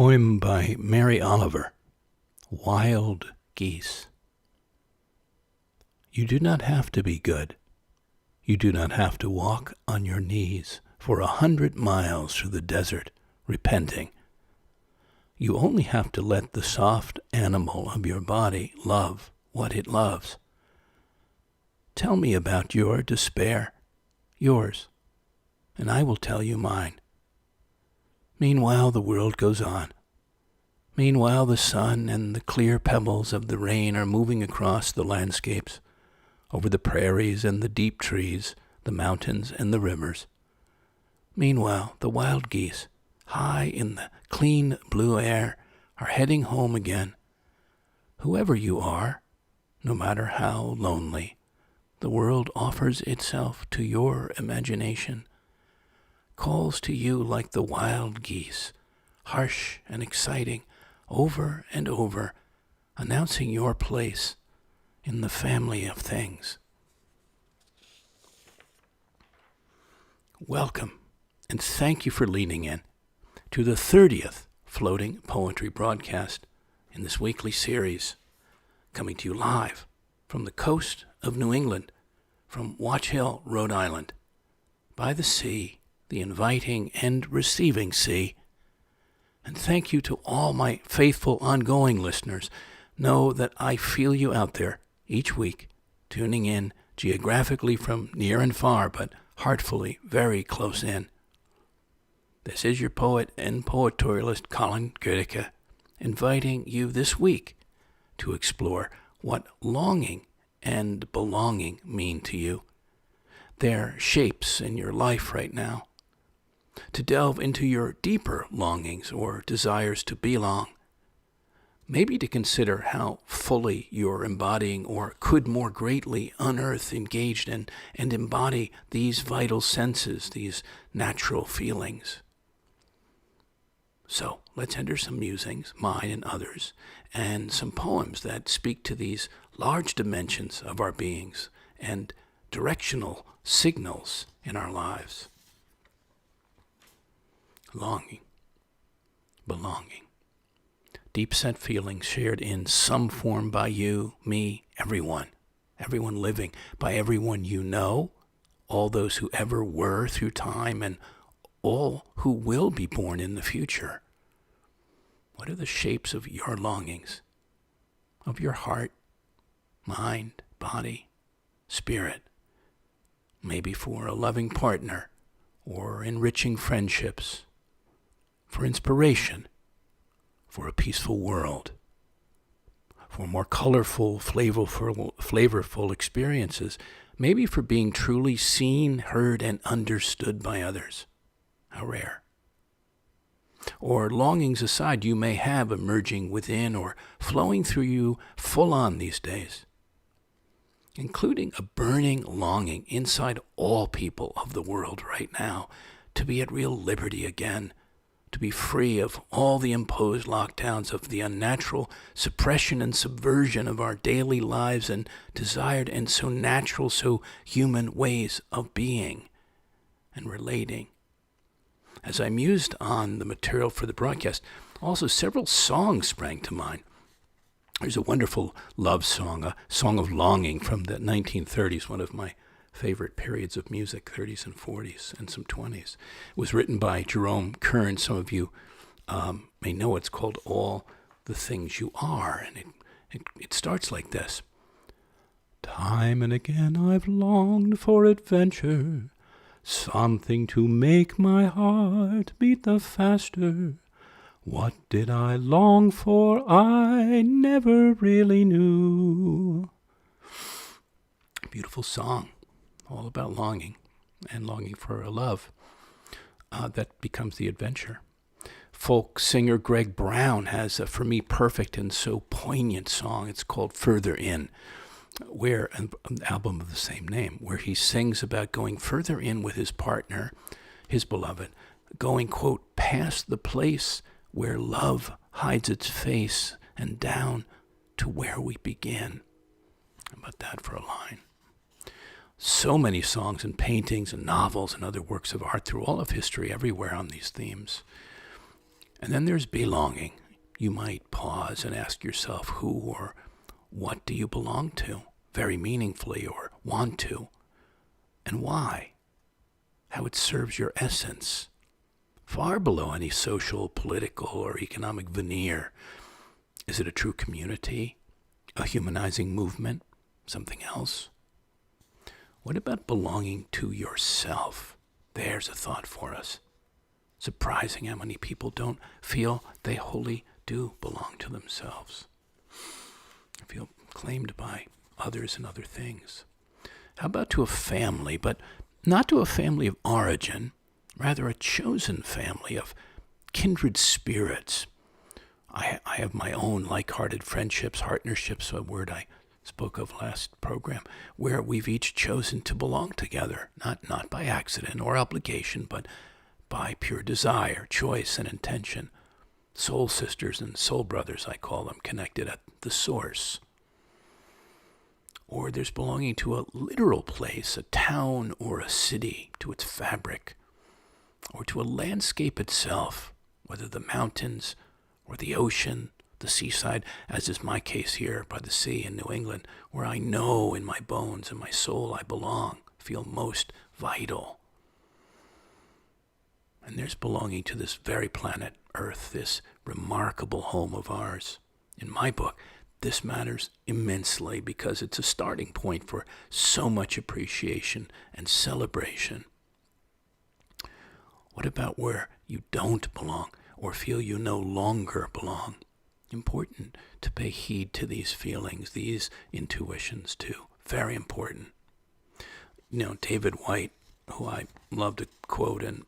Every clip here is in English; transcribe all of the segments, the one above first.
Poem by Mary Oliver, Wild Geese. You do not have to be good. You do not have to walk on your knees for 100 miles through the desert, repenting. You only have to let the soft animal of your body love what it loves. Tell me about your despair, yours, and I will tell you mine. Meanwhile, the world goes on. Meanwhile, the sun and the clear pebbles of the rain are moving across the landscapes, over the prairies and the deep trees, the mountains and the rivers. Meanwhile, the wild geese, high in the clean blue air, are heading home again. Whoever you are, no matter how lonely, the world offers itself to your imagination, calls to you like the wild geese, harsh and exciting, over and over, announcing your place in the family of things. Welcome, and thank you for leaning in to the 30th Floating Poetry broadcast in this weekly series, coming to you live from the coast of New England, from Watch Hill, Rhode Island, by the sea, the inviting and receiving sea. And thank you to all my faithful ongoing listeners. Know that I feel you out there each week, tuning in geographically from near and far, but heartfully very close in. This is your poet and poetorialist, Colin Goedecke, inviting you this week to explore what longing and belonging mean to you, their shapes in your life right now, to delve into your deeper longings or desires to belong, maybe to consider how fully you're embodying or could more greatly unearth, engage, and embody these vital senses, these natural feelings. So let's enter some musings, mine and others, and some poems that speak to these large dimensions of our beings and directional signals in our lives. Longing, belonging, deep-set feelings shared in some form by you, me, everyone living, by everyone you know, all those who ever were through time, and all who will be born in the future. What are the shapes of your longings, of your heart, mind, body, spirit? Maybe for a loving partner or enriching friendships, for inspiration, for a peaceful world, for more colorful, flavorful experiences, maybe for being truly seen, heard, and understood by others. How rare. Or longings aside you may have emerging within or flowing through you full on these days, including a burning longing inside all people of the world right now to be at real liberty again, to be free of all the imposed lockdowns, of the unnatural suppression and subversion of our daily lives and desired and so natural, so human ways of being and relating. As I mused on the material for the broadcast, also several songs sprang to mind. There's a wonderful love song, a song of longing from the 1930s, one of my favorite periods of music, 30s and 40s and some 20s. It was written by Jerome Kern. Some of you may know it's called All the Things You Are, and it starts like this. Time and again I've longed for adventure, something to make my heart beat the faster. What did I long for? I never really knew. Beautiful song, all about longing and longing for a love that becomes the adventure. Folk singer Greg Brown has a, for me, perfect and so poignant song. It's called Further In, where an album of the same name, where he sings about going further in with his partner, his beloved, going, quote, past the place where love hides its face and down to where we begin. How about that for a line? So many songs and paintings and novels and other works of art through all of history everywhere on these themes. And then there's belonging. You might pause and ask yourself, who or what do you belong to, very meaningfully, or want to, and why? How it serves your essence, far below any social, political, or economic veneer. Is it a true community, a humanizing movement, something else? What about belonging to yourself? There's a thought for us. Surprising how many people don't feel they wholly do belong to themselves. They feel claimed by others and other things. How about to a family, but not to a family of origin, rather a chosen family of kindred spirits? I have my own like-hearted friendships, partnerships, a word I spoke of last program, where we've each chosen to belong together, not by accident or obligation, but by pure desire, choice, and intention. Soul sisters and soul brothers, I call them, connected at the source. Or there's belonging to a literal place, a town or a city, to its fabric, or to a landscape itself, whether the mountains or the ocean, the seaside, as is my case here by the sea in New England, where I know in my bones and my soul I belong, feel most vital. And there's belonging to this very planet Earth, this remarkable home of ours. In my book, this matters immensely because it's a starting point for so much appreciation and celebration. What about where you don't belong or feel you no longer belong? Important to pay heed to these feelings, these intuitions too. Very important. David White, who I love to quote, and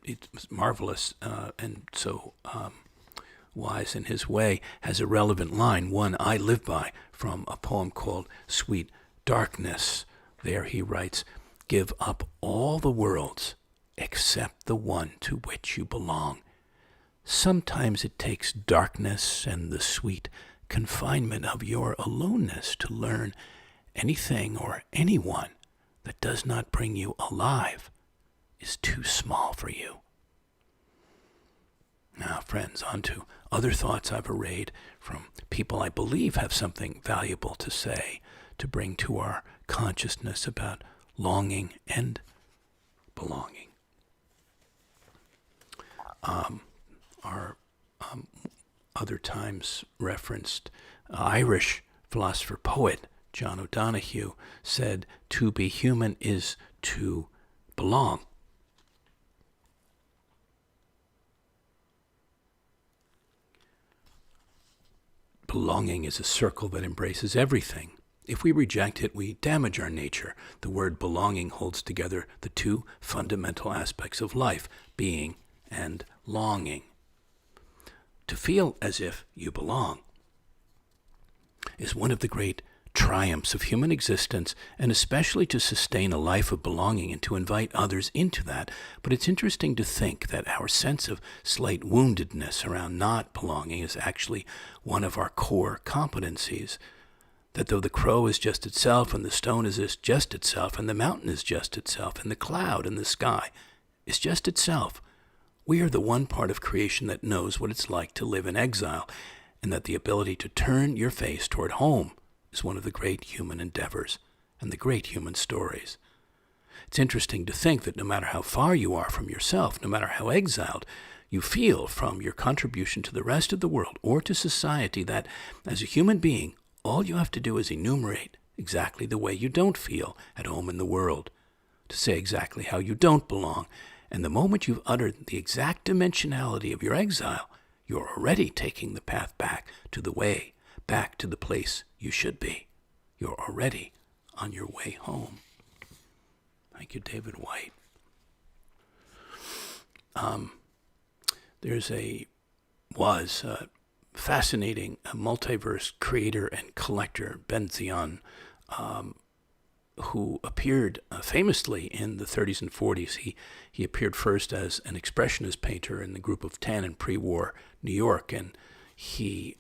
it was marvelous and so wise in his way, has a relevant line, one I live by, from a poem called Sweet Darkness. There he writes, "Give up all the worlds except the one to which you belong. Sometimes it takes darkness and the sweet confinement of your aloneness to learn anything or anyone that does not bring you alive is too small for you." Now, friends, on to other thoughts I've arrayed from people I believe have something valuable to say, to bring to our consciousness about longing and belonging. Our other times referenced Irish philosopher poet John O'Donohue said, "To be human is to belong." Belonging is a circle that embraces everything. If we reject it, we damage our nature. The word belonging holds together the two fundamental aspects of life, being and longing. To feel as if you belong is one of the great triumphs of human existence, and especially to sustain a life of belonging and to invite others into that. But it's interesting to think that our sense of slight woundedness around not belonging is actually one of our core competencies. That though the crow is just itself, and the stone is just itself, and the mountain is just itself, and the cloud and the sky is just itself, we are the one part of creation that knows what it's like to live in exile, and that the ability to turn your face toward home is one of the great human endeavors and the great human stories. It's interesting to think that no matter how far you are from yourself, no matter how exiled you feel from your contribution to the rest of the world or to society, that as a human being, all you have to do is enumerate exactly the way you don't feel at home in the world, to say exactly how you don't belong. And the moment you've uttered the exact dimensionality of your exile, you're already taking the path back to the way, back to the place you should be. You're already on your way home. Thank you, David White. There's a fascinating multiverse creator and collector, Ben Zion, who appeared famously in the 30s and 40s. He appeared first as an expressionist painter in the Group of 10 in pre-war New York, and he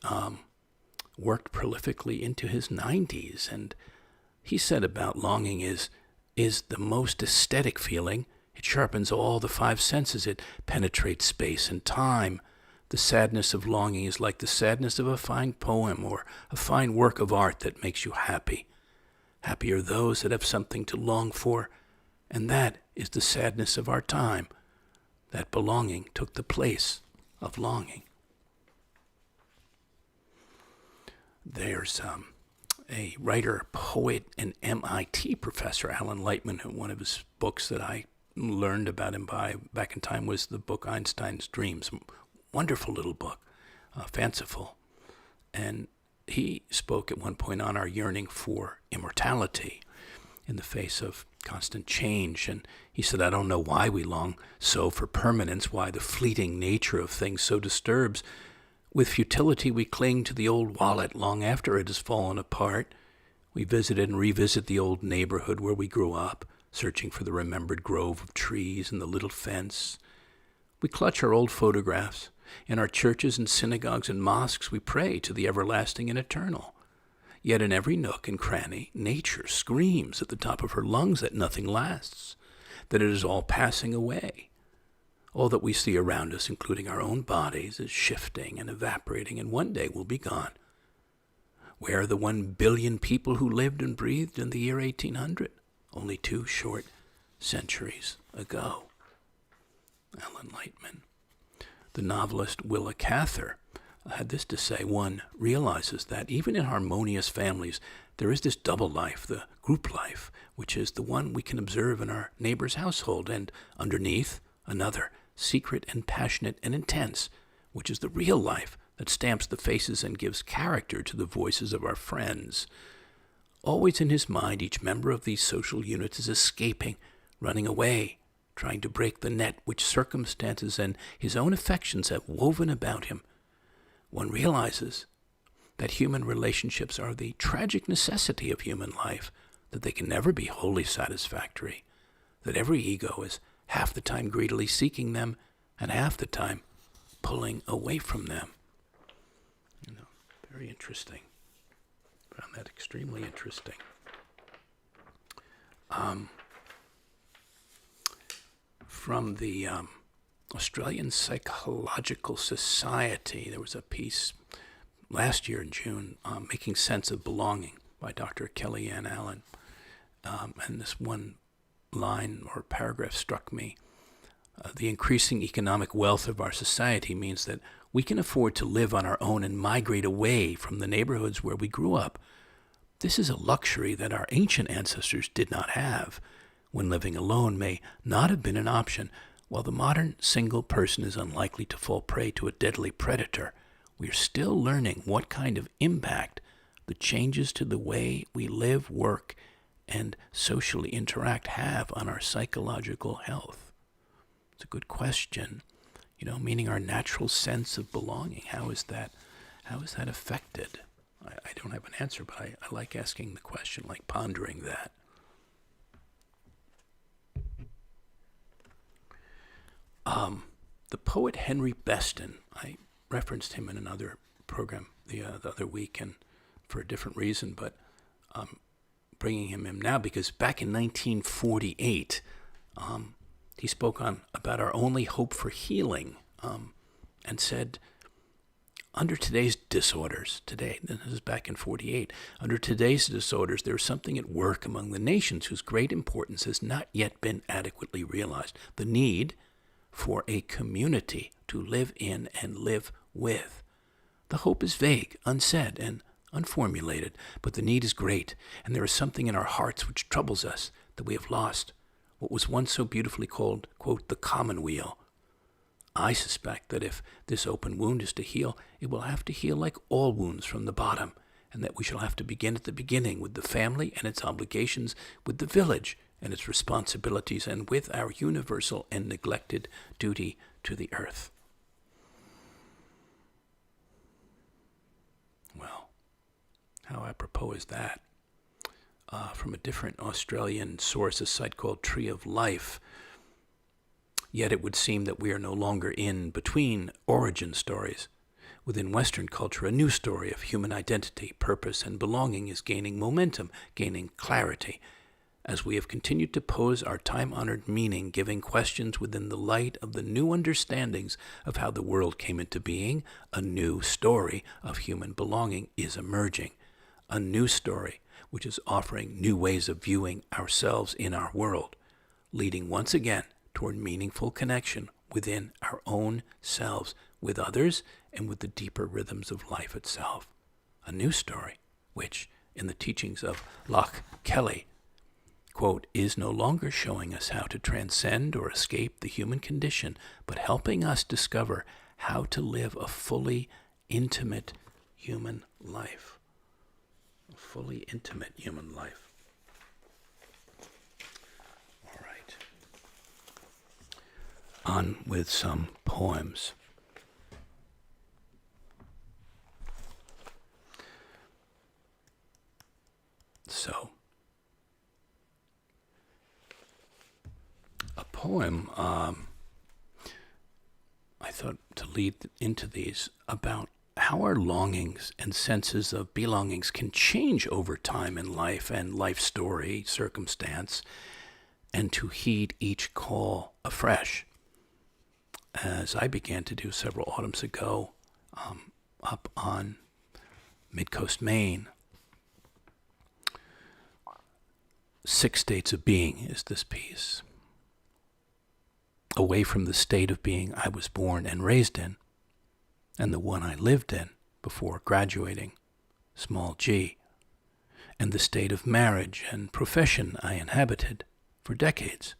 worked prolifically into his 90s. And he said about longing is the most aesthetic feeling. It sharpens all the five senses. It penetrates space and time, The sadness of longing is like the sadness of a fine poem or a fine work of art that makes you happy. Happy are those that have something to long for, and that is the sadness of our time, that belonging took the place of longing. There's a writer, poet, and MIT professor, Alan Lightman, who one of his books that I learned about him by back in time was the book Einstein's Dreams. Wonderful little book, fanciful. And he spoke at one point on our yearning for immortality in the face of constant change. And he said, I don't know why we long so for permanence, why the fleeting nature of things so disturbs. With futility, we cling to the old wallet long after it has fallen apart. We visit and revisit the old neighborhood where we grew up, searching for the remembered grove of trees and the little fence. We clutch our old photographs. In our churches and synagogues and mosques, we pray to the everlasting and eternal. Yet in every nook and cranny, nature screams at the top of her lungs that nothing lasts, that it is all passing away. All that we see around us, including our own bodies, is shifting and evaporating, and one day will be gone. Where are the 1 billion people who lived and breathed in the year 1800, only 2 short centuries ago? Alan Lightman. The novelist Willa Cather had this to say: one realizes that even in harmonious families, there is this double life, the group life, which is the one we can observe in our neighbor's household, and underneath, another, secret and passionate and intense, which is the real life that stamps the faces and gives character to the voices of our friends. Always in his mind, each member of these social units is escaping, running away, trying to break the net which circumstances and his own affections have woven about him. One realizes that human relationships are the tragic necessity of human life, that they can never be wholly satisfactory, that every ego is half the time greedily seeking them and half the time pulling away from them. Very interesting. Found that extremely interesting. From the Australian Psychological Society, there was a piece last year in June, Making Sense of Belonging by Dr. Kellyanne Allen. And this one line or paragraph struck me. The increasing economic wealth of our society means that we can afford to live on our own and migrate away from the neighborhoods where we grew up. This is a luxury that our ancient ancestors did not have, when living alone may not have been an option. While the modern single person is unlikely to fall prey to a deadly predator, we are still learning what kind of impact the changes to the way we live, work, and socially interact have on our psychological health. It's a good question, meaning our natural sense of belonging. How is that affected? I don't have an answer, but I like asking the question, like pondering that. The poet Henry Beston, I referenced him in another program the other week, and for a different reason, but bringing him in now because back in 1948, he spoke about our only hope for healing, and said, under today's disorders, this is back in 48, under today's disorders, there is something at work among the nations whose great importance has not yet been adequately realized. The need for a community to live in and live with. The hope is vague, unsaid, and unformulated, but the need is great, and there is something in our hearts which troubles us, that we have lost what was once so beautifully called, quote, the commonweal. I suspect that if this open wound is to heal, it will have to heal like all wounds from the bottom, and that we shall have to begin at the beginning with the family and its obligations, with the village and its responsibilities, and with our universal and neglected duty to the earth. Well, how apropos is that? From a different Australian source, a site called Tree of Life. Yet it would seem that we are no longer in between origin stories. Within Western culture, a new story of human identity, purpose, and belonging is gaining momentum, gaining clarity. as we have continued to pose our time-honored meaning-giving questions within the light of the new understandings of how the world came into being, a new story of human belonging is emerging. A new story which is offering new ways of viewing ourselves in our world, leading once again toward meaningful connection within our own selves, with others, and with the deeper rhythms of life itself. A new story which, in the teachings of Kelly, quote, is no longer showing us how to transcend or escape the human condition, but helping us discover how to live a fully intimate human life. A fully intimate human life. All right. On with some poems. So, a poem, I thought to lead into these, about how our longings and senses of belongings can change over time in life and life story, circumstance, and to heed each call afresh. As I began to do several autumns ago, up on Mid-Coast Maine, 6 states of being is this piece. Away from the state of being I was born and raised in, and the one I lived in before graduating, small g, and the state of marriage and profession I inhabited for decades,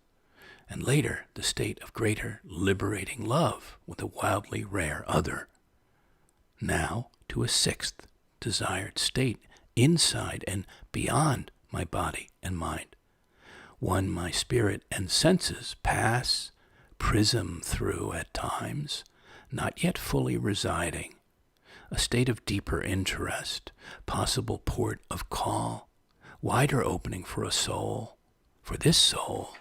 and later the state of greater liberating love with a wildly rare other. Now to a 6th desired state inside and beyond my body and mind, one my spirit and senses pass, prism through at times, not yet fully residing, a state of deeper interest, possible port of call, wider opening for a soul, for this soul,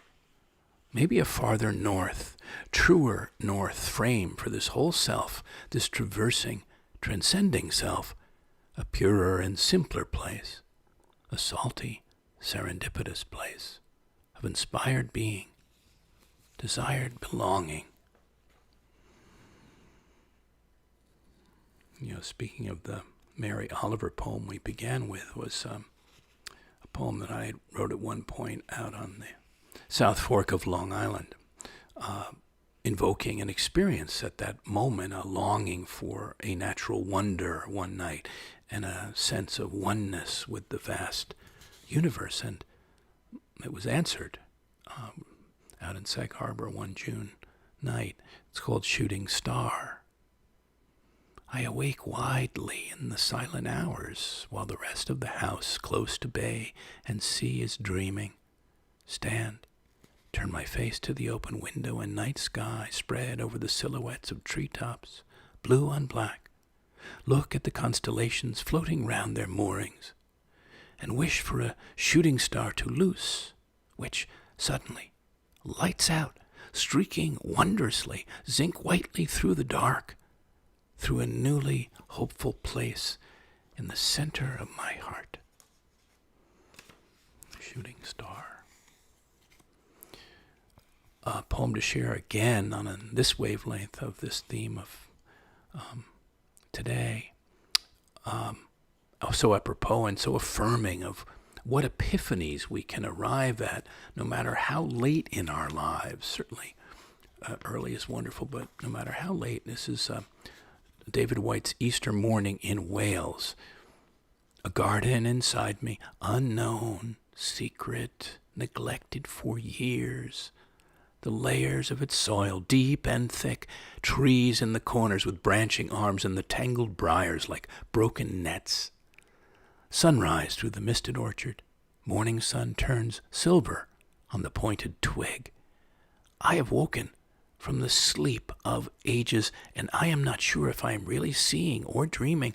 maybe a farther north, truer north frame for this whole self, this traversing, transcending self, a purer and simpler place, a salty, serendipitous place of inspired being, desired belonging. Speaking of the Mary Oliver poem we began with, was a poem that I wrote at one point out on the South Fork of Long Island, invoking an experience at that moment, a longing for a natural wonder one night, and a sense of oneness with the vast universe, and it was answered out in Sag Harbor one June night. It's called Shooting Star. I awake widely in the silent hours, while the rest of the house close to bay and sea is dreaming. Stand, turn my face to the open window and night sky spread over the silhouettes of treetops, blue on black. Look at the constellations floating round their moorings, and wish for a shooting star to loose, which suddenly lights out, streaking wondrously, zinc whitely through the dark, through a newly hopeful place in the center of my heart. Shooting star. A poem to share again on this wavelength of this theme of today. So apropos and so affirming of what epiphanies we can arrive at, no matter how late in our lives. Certainly early is wonderful, but no matter how late. This is David Whyte's Easter Morning in Wales. A garden inside me, unknown, secret, neglected for years. The layers of its soil, deep and thick, trees in the corners with branching arms and the tangled briars like broken nets. Sunrise through the misted orchard. Morning sun turns silver on the pointed twig. I have woken from the sleep of ages, and I am not sure if I am really seeing or dreaming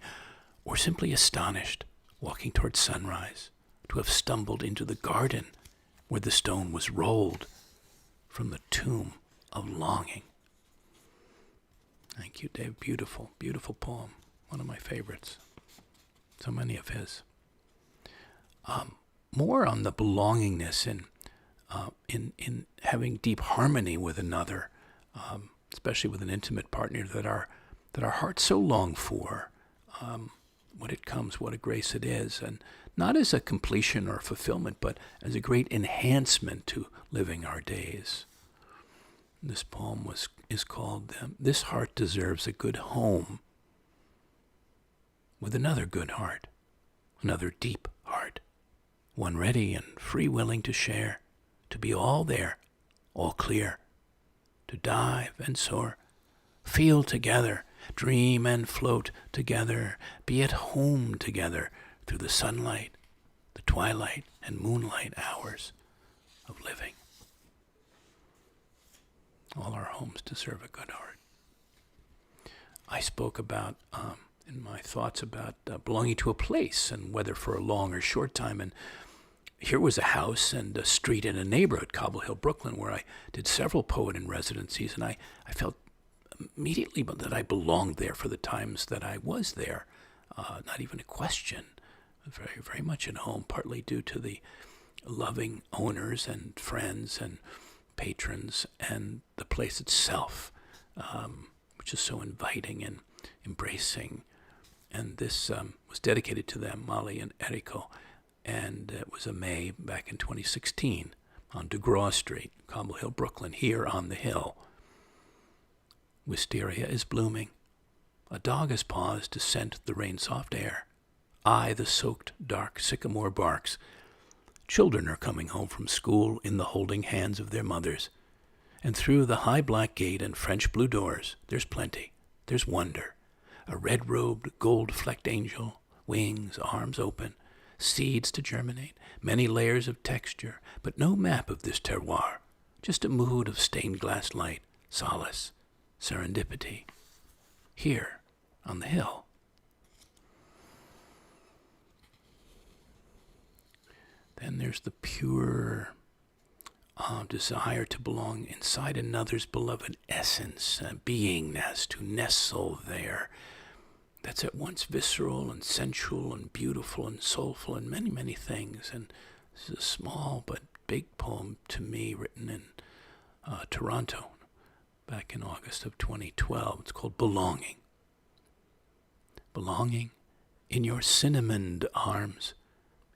or simply astonished, walking towards sunrise, to have stumbled into the garden where the stone was rolled from the tomb of longing. Thank you, Dave. Beautiful, beautiful poem. One of my favorites. So many of his. more on the belongingness in having deep harmony with another, especially with an intimate partner that our hearts so long for. When it comes, what a grace it is, and not as a completion or fulfillment, but as a great enhancement to living our days. This poem is called "This Heart Deserves a Good Home," with another good heart, another deep heart, one ready and free willing to share, to be all there, all clear, to dive and soar, feel together, dream and float together, be at home together through the sunlight, the twilight and moonlight hours of living. All our homes deserve a good heart. I spoke about, in my thoughts about belonging to a place, and whether for a long or short time. And here was a house and a street in a neighborhood, Cobble Hill, Brooklyn, where I did several poet in residencies, and I felt immediately that I belonged there for the times that I was there. Not even a question. Very, very much at home, partly due to the loving owners and friends and patrons and the place itself, which is so inviting and embracing. And this was dedicated to them, Molly and Eriko. And it was a May back in 2016 on DeGraw Street, Cobble Hill, Brooklyn, here on the hill. Wisteria is blooming. A dog has paused to scent the rain-soft air. Eye the soaked, dark sycamore barks. Children are coming home from school in the holding hands of their mothers. And through the high black gate and French blue doors, there's plenty. There's wonder. A red-robed, gold-flecked angel, wings, arms open, seeds to germinate, many layers of texture, but no map of this terroir. Just a mood of stained glass light, solace, serendipity. Here, on the hill. Then there's the pure desire to belong inside another's beloved essence, beingness, to nestle there. That's at once visceral and sensual and beautiful and soulful and many, many things. And this is a small but big poem to me, written in Toronto back in August of 2012. It's called Belonging. Belonging in your cinnamoned arms,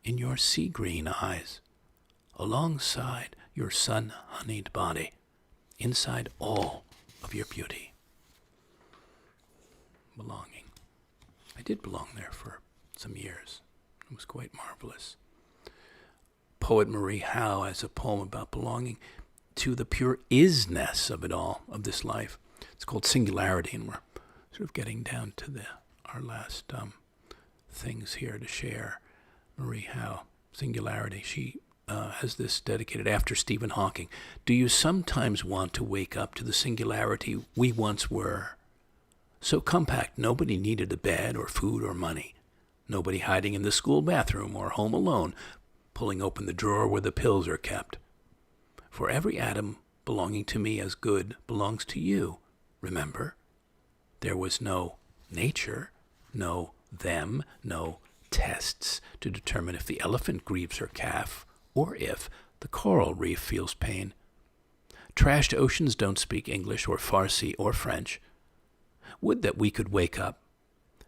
in your sea-green eyes, alongside your sun-honeyed body, inside all of your beauty. Belonging. I did belong there for some years. It was quite marvelous. Poet Marie Howe has a poem about belonging to the pure isness of it all, of this life. It's called Singularity, and we're sort of getting down to our last things here to share. Marie Howe, Singularity. She has this dedicated after Stephen Hawking. Do you sometimes want to wake up to the singularity we once were? So compact, nobody needed a bed or food or money. Nobody hiding in the school bathroom or home alone, pulling open the drawer where the pills are kept. For every atom belonging to me as good belongs to you, remember? There was no nature, no them, no tests to determine if the elephant grieves her calf or if the coral reef feels pain. Trashed oceans don't speak English or Farsi or French. Would that we could wake up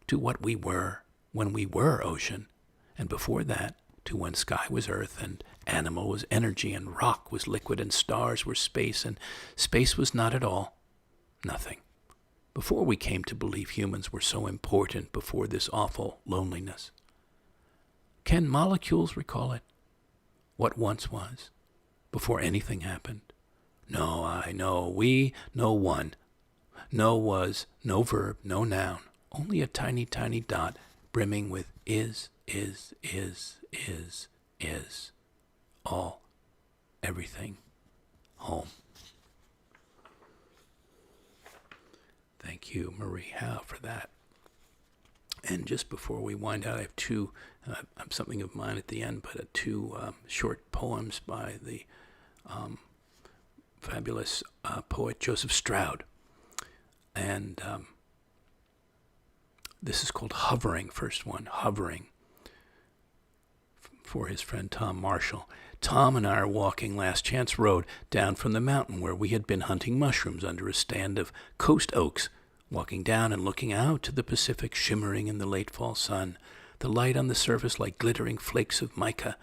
to what we were when we were ocean, and before that to when sky was earth and animal was energy and rock was liquid and stars were space and space was not at all, nothing. Before we came to believe humans were so important, before this awful loneliness. Can molecules recall it? What once was, before anything happened? No, I know, we know one. No was, no verb, no noun, only a tiny, tiny dot brimming with is, all, everything, home. Thank you, Marie Howe, for that. And just before we wind out, I have two, something of mine at the end, but two short poems by the fabulous poet Joseph Stroud. And this is called Hovering, first one, Hovering. for his friend Tom Marshall. Tom and I are walking Last Chance Road down from the mountain where we had been hunting mushrooms under a stand of coast oaks, walking down and looking out to the Pacific shimmering in the late fall sun, the light on the surface like glittering flakes of mica,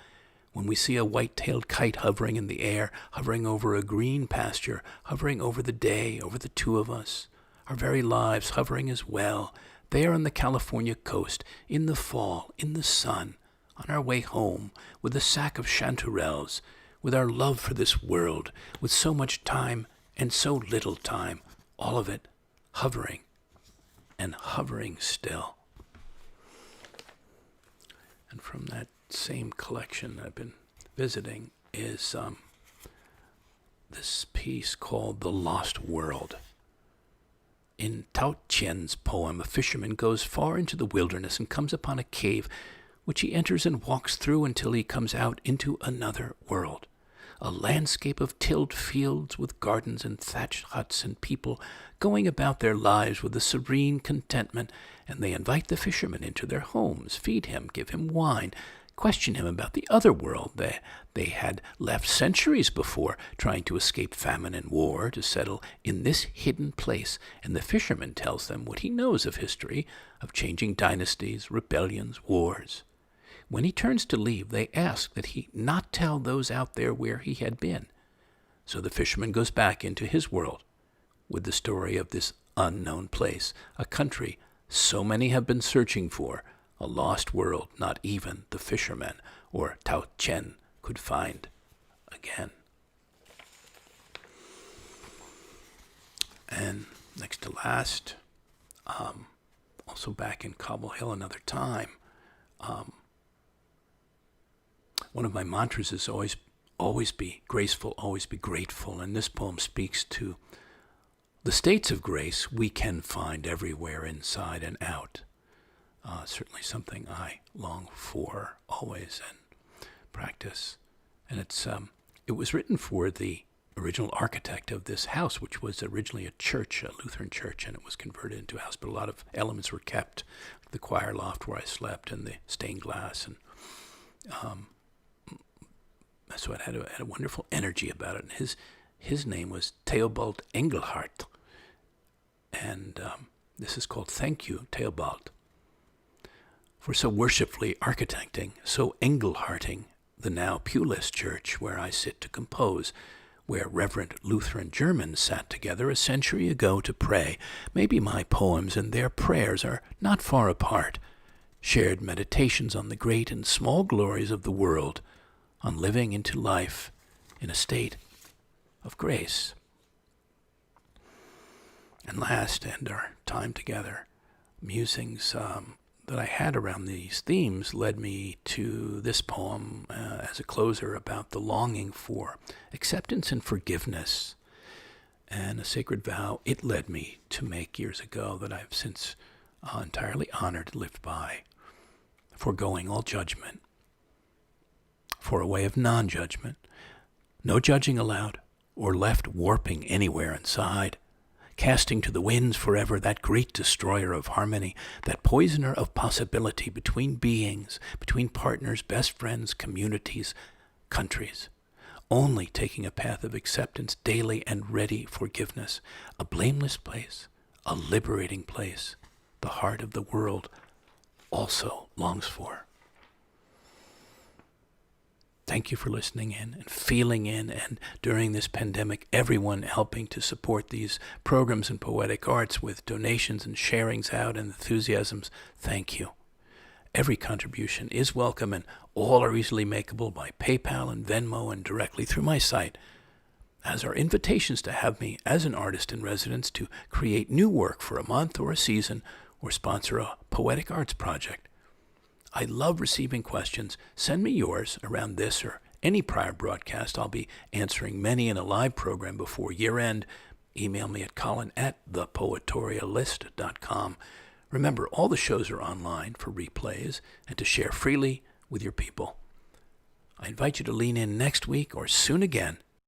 when we see a white-tailed kite hovering in the air, hovering over a green pasture, hovering over the day, over the two of us, our very lives hovering as well, there on the California coast, in the fall, in the sun, on our way home, with a sack of chanterelles, with our love for this world, with so much time and so little time, all of it hovering and hovering still. And from that same collection I've been visiting is this piece called The Lost World. In Tao Tien's poem, a fisherman goes far into the wilderness and comes upon a cave which he enters and walks through until he comes out into another world. A landscape of tilled fields with gardens and thatched huts and people going about their lives with a serene contentment, and they invite the fisherman into their homes, feed him, give him wine, question him about the other world they had left centuries before, trying to escape famine and war to settle in this hidden place, and the fisherman tells them what he knows of history, of changing dynasties, rebellions, wars. When he turns to leave, they ask that he not tell those out there where he had been. So the fisherman goes back into his world with the story of this unknown place, a country so many have been searching for, a lost world not even the fisherman or Tao Tien could find again. And next to last, also back in Cobble Hill another time, one of my mantras is always be graceful, always be grateful. And this poem speaks to the states of grace we can find everywhere, inside and out. Certainly something I long for always and practice. And it was written for the original architect of this house, which was originally a church, a Lutheran church, and it was converted into a house. But a lot of elements were kept, the choir loft where I slept and the stained glass, and so it had a wonderful energy about it. And his name was Theobald Engelhardt, and this is called Thank You, Theobald, for so worshipfully architecting, so Engelhardting the now pewless church where I sit to compose, where reverent Lutheran Germans sat together a century ago to pray. Maybe my poems and their prayers are not far apart, shared meditations on the great and small glories of the world, on living into life in a state of grace. And last, and our time together, musings that I had around these themes led me to this poem as a closer about the longing for acceptance and forgiveness, and a sacred vow it led me to make years ago that I've since entirely honored, lived by, foregoing all judgment, for a way of non-judgment, no judging allowed or left warping anywhere inside, casting to the winds forever that great destroyer of harmony, that poisoner of possibility between beings, between partners, best friends, communities, countries, only taking a path of acceptance daily and ready forgiveness, a blameless place, a liberating place, the heart of the world also longs for. Thank you for listening in and feeling in, and during this pandemic, everyone helping to support these programs in poetic arts with donations and sharings out and enthusiasms. Thank you. Every contribution is welcome, and all are easily makeable by PayPal and Venmo and directly through my site, as are invitations to have me as an artist in residence to create new work for a month or a season or sponsor a poetic arts project. I love receiving questions. Send me yours around this or any prior broadcast. I'll be answering many in a live program before year end. Email me at colin@thepoetorialist.com. Remember, all the shows are online for replays and to share freely with your people. I invite you to lean in next week or soon again